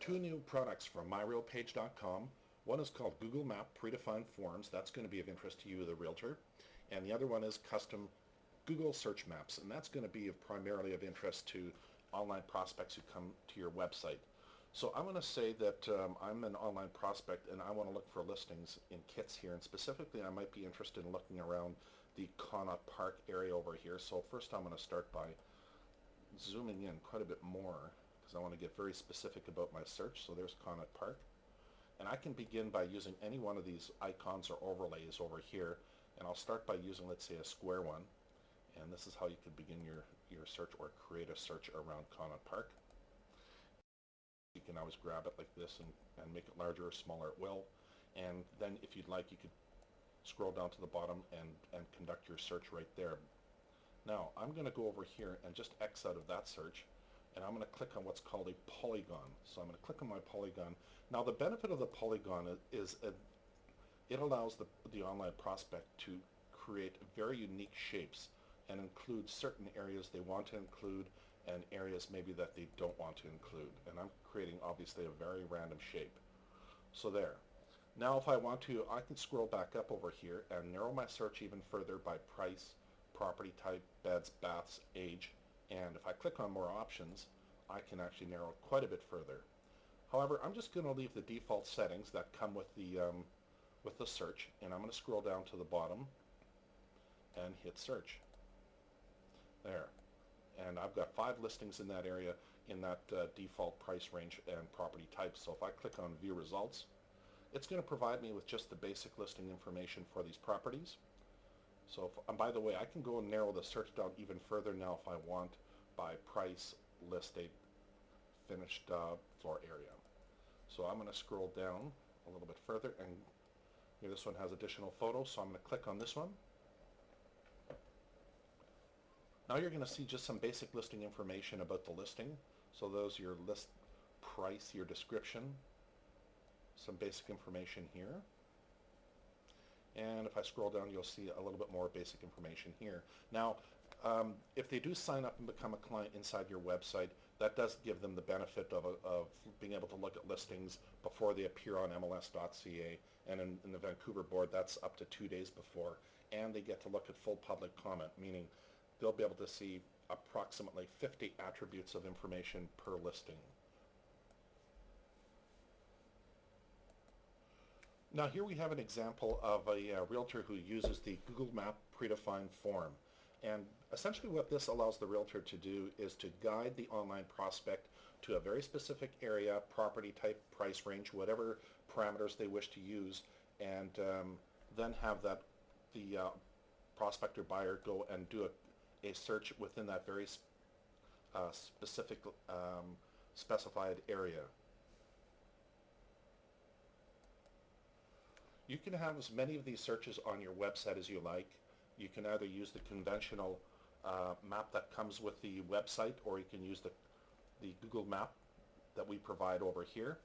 Two new products from myRealPage.com. One is called Google Map Predefined Forms. That's going to be of interest to you, the realtor. And the other one is custom Google search maps. And that's going to be primarily of interest to online prospects who come to your website. So I'm going to say that I'm an online prospect and I want to look for listings in kits here. And specifically, I might be interested in looking around the Connaught Park area over here. So first I'm going to start by zooming in quite a bit more, because I want to get very specific about my search. So there's Connaught Park. And I can begin by using any one of these icons or overlays over here. And I'll start by using, let's say, a square one. And this is how you could begin your search or create a search around Connaught Park. You can always grab it like this and make it larger or smaller at will. And then if you'd like, you could scroll down to the bottom and conduct your search right there. Now, I'm going to go over here and just X out of that search. And I'm going to click on what's called a polygon. So I'm going to click on my polygon. Now the benefit of the polygon is it allows the online prospect to create very unique shapes and include certain areas they want to include and areas maybe that they don't want to include. And I'm creating obviously a very random shape. So there. Now if I want to, I can scroll back up over here and narrow my search even further by price, property type, beds, baths, age. And if I click on more options, I can actually narrow it quite a bit further. However, I'm just going to leave the default settings that come with the search, and I'm going to scroll down to the bottom and hit search. There. And I've got 5 listings in that area in that default price range and property type. So if I click on view results, it's going to provide me with just the basic listing information for these properties. So, and by the way, I can go and narrow the search down even further now if I want by price, list date, finished floor area. So I'm going to scroll down a little bit further, and here this one has additional photos, so I'm going to click on this one. Now you're going to see just some basic listing information about the listing. So those are your list price, your description, some basic information here. And if I scroll down, you'll see a little bit more basic information here. Now, if they do sign up and become a client inside your website, that does give them the benefit of being able to look at listings before they appear on MLS.ca. And in the Vancouver board, that's up to 2 days before. And they get to look at full public comment, meaning they'll be able to see approximately 50 attributes of information per listing. Now here we have an example of a realtor who uses the Google Map Predefined Form. And essentially what this allows the realtor to do is to guide the online prospect to a very specific area, property type, price range, whatever parameters they wish to use, and then have the prospect or buyer go and do a search within that very specific specified area. You can have as many of these searches on your website as you like. You can either use the conventional map that comes with the website, or you can use the Google map that we provide over here.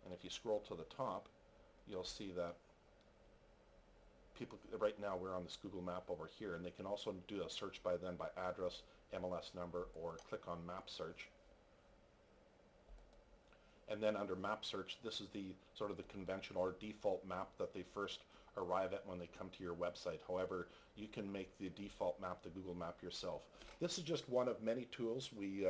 And if you scroll to the top, you'll see that people, right now we're on this Google map over here, and they can also do a search by address, MLS number, or click on map search. And then under map search, this is the sort of the conventional or default map that they first arrive at when they come to your website. However, you can make the default map the Google map yourself. This is just one of many tools we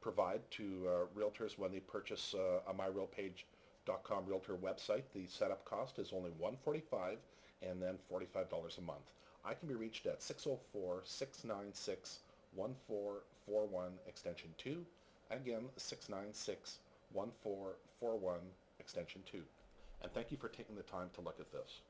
provide to realtors when they purchase a myRealPage.com realtor website. The setup cost is only $145 and then $45 a month. I can be reached at 604-696-1441 extension 2. Again, 696-1441 extension 2. And thank you for taking the time to look at this.